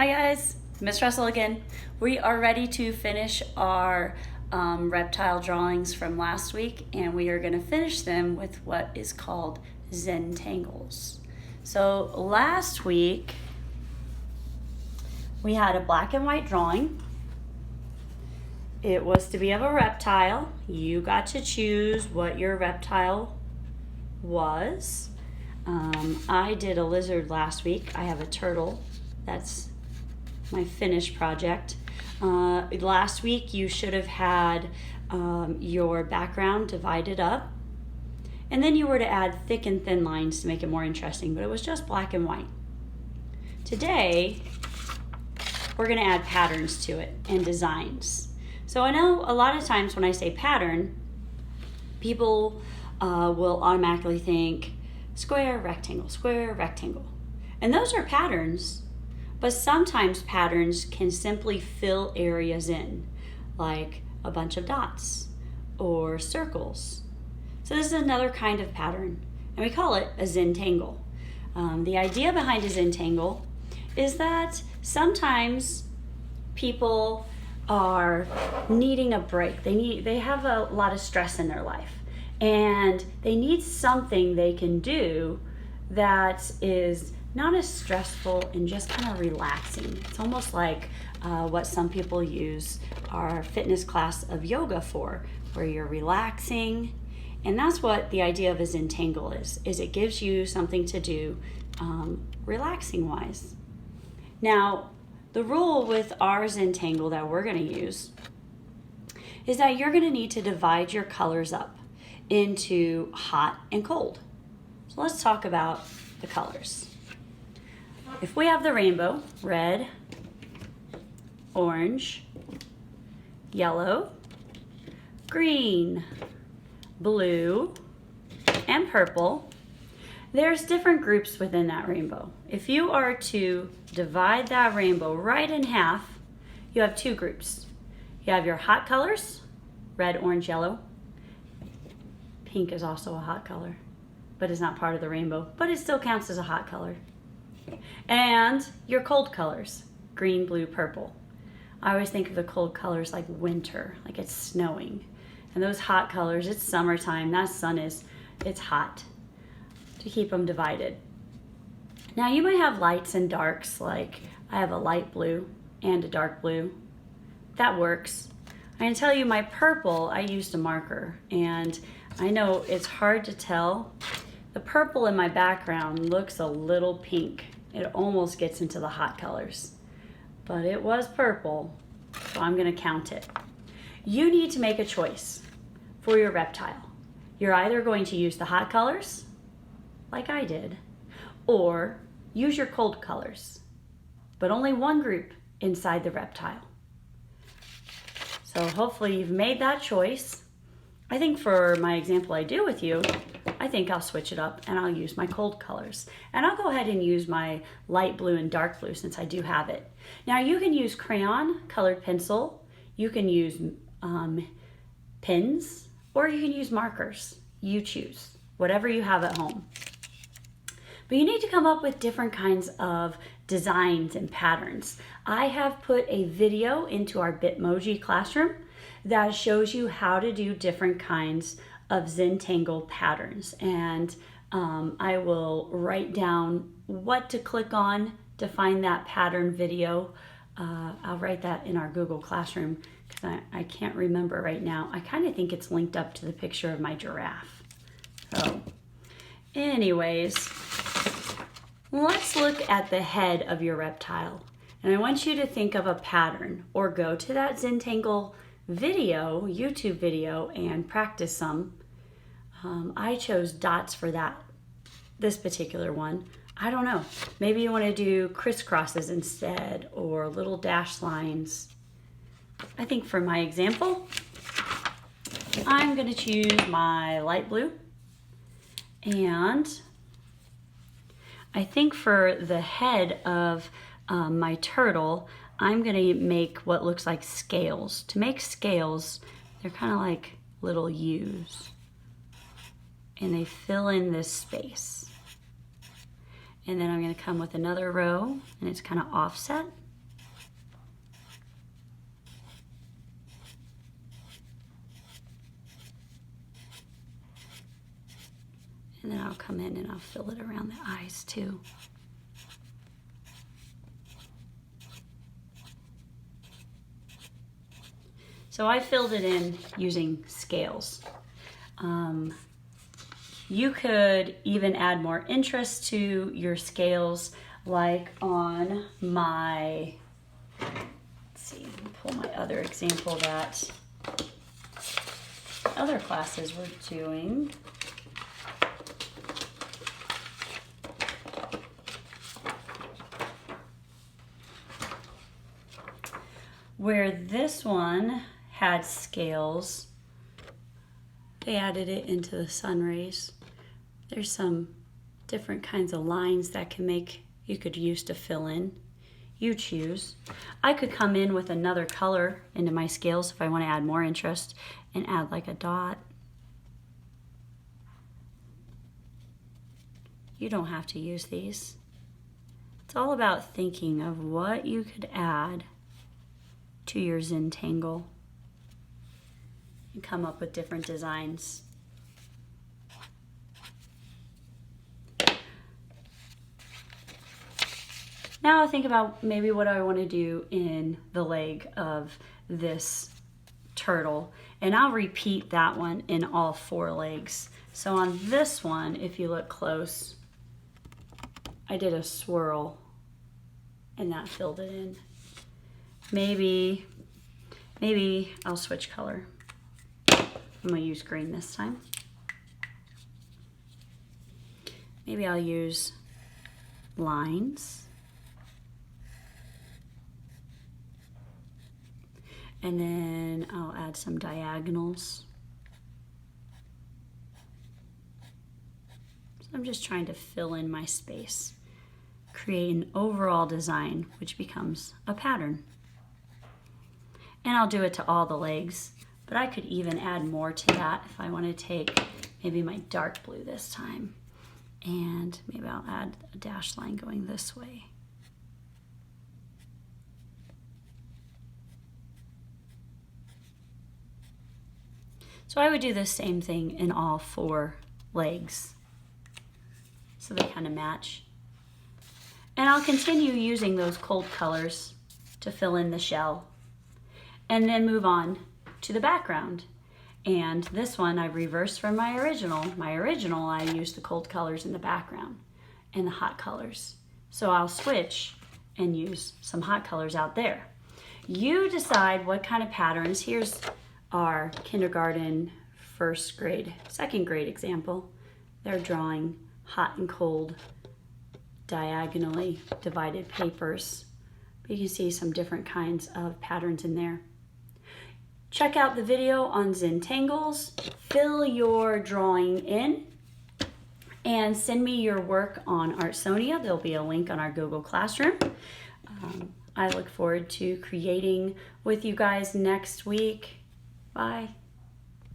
Hi guys, Miss Russell again. We are ready to finish our reptile drawings from last week, and we are going to finish them with what is called Zentangles. So last week we had a black and white drawing. It was to be of a reptile. You got to choose what your reptile was. I did a lizard last week. I have a turtle. That's my finished project. Last week you should have had your background divided up, and then you were to add thick and thin lines to make it more interesting, but it was just black and white. Today we're going to add patterns to it and designs. So I know a lot of times when I say pattern, people will automatically think square, rectangle. And those are patterns, but sometimes patterns can simply fill areas in, like a bunch of dots or circles. So this is another kind of pattern, and we call it a Zentangle. The idea behind a Zentangle is that sometimes people are needing a break. They have a lot of stress in their life, and they need something they can do that is not as stressful and just kind of relaxing. It's almost like what some people use our fitness class of yoga for, where you're relaxing. And that's what the idea of a Zentangle is it gives you something to do relaxing wise. Now, the rule with our Zentangle that we're going to use is that you're going to need to divide your colors up into hot and cold. So let's talk about the colors. If we have the rainbow, red, orange, yellow, green, blue, and purple, there's different groups within that rainbow. If you are to divide that rainbow right in half, you have two groups. You have your hot colors, red, orange, yellow. Pink is also a hot color, but it's not part of the rainbow, but it still counts as a hot color. And your cold colors, green, blue, purple. I always think of the cold colors like winter, like it's snowing. And those hot colors, it's summertime, that sun it's hot, to keep them divided. Now you might have lights and darks, like I have a light blue and a dark blue. That works. I can tell you my purple, I used a marker, and I know it's hard to tell. The purple in my background looks a little pink. It almost gets into the hot colors, but it was purple, so I'm gonna count it. You need to make a choice for your reptile. You're either going to use the hot colors, like I did, or use your cold colors, but only one group inside the reptile. So hopefully you've made that choice. I think for my example I do with you, I think I'll switch it up and I'll use my cold colors. And I'll go ahead and use my light blue and dark blue since I do have it. Now you can use crayon, colored pencil, you can use pens, or you can use markers. You choose, whatever you have at home. But you need to come up with different kinds of designs and patterns. I have put a video into our Bitmoji classroom that shows you how to do different kinds of Zentangle patterns. And I will write down what to click on to find that pattern video. I'll write that in our Google Classroom because I can't remember right now. I kind of think it's linked up to the picture of my giraffe. So anyways, let's look at the head of your reptile. And I want you to think of a pattern or go to that Zentangle video, YouTube video, and practice some. I chose dots for this particular one. I don't know. Maybe you want to do crisscrosses instead or little dash lines. I think for my example, I'm going to choose my light blue. And I think for the head of my turtle, I'm going to make what looks like scales. To make scales, they're kind of like little U's. And they fill in this space. And then I'm going to come with another row, and it's kind of offset. And then I'll come in and I'll fill it around the eyes too. So I filled it in using scales. You could even add more interest to your scales, like on my, let's see, pull my other example that other classes were doing. Where this one had scales, they added it into the sun rays. There's some different kinds of lines that you could use to fill in. You choose. I could come in with another color into my scales if I want to add more interest and add like a dot. You don't have to use these. It's all about thinking of what you could add to your Zentangle and come up with different designs. Now I think about maybe what I want to do in the leg of this turtle, and I'll repeat that one in all 4 legs. So on this one, if you look close, I did a swirl and that filled it in. Maybe I'll switch color. I'm gonna use green this time. Maybe I'll use lines. And then I'll add some diagonals. So I'm just trying to fill in my space, create an overall design, which becomes a pattern. And I'll do it to all the legs, but I could even add more to that if I want to take maybe my dark blue this time. And maybe I'll add a dashed line going this way. So I would do the same thing in all 4 legs, so they kind of match. And I'll continue using those cold colors to fill in the shell, and then move on to the background. And this one I reversed from my original. My original, I used the cold colors in the background and the hot colors. So I'll switch and use some hot colors out there. You decide what kind of patterns. Here's our kindergarten, 1st grade, 2nd grade example. They're drawing hot and cold diagonally divided papers. But you can see some different kinds of patterns in there. Check out the video on Zentangles, fill your drawing in, and send me your work on Artsonia. There'll be a link on our Google Classroom. I look forward to creating with you guys next week. Bye.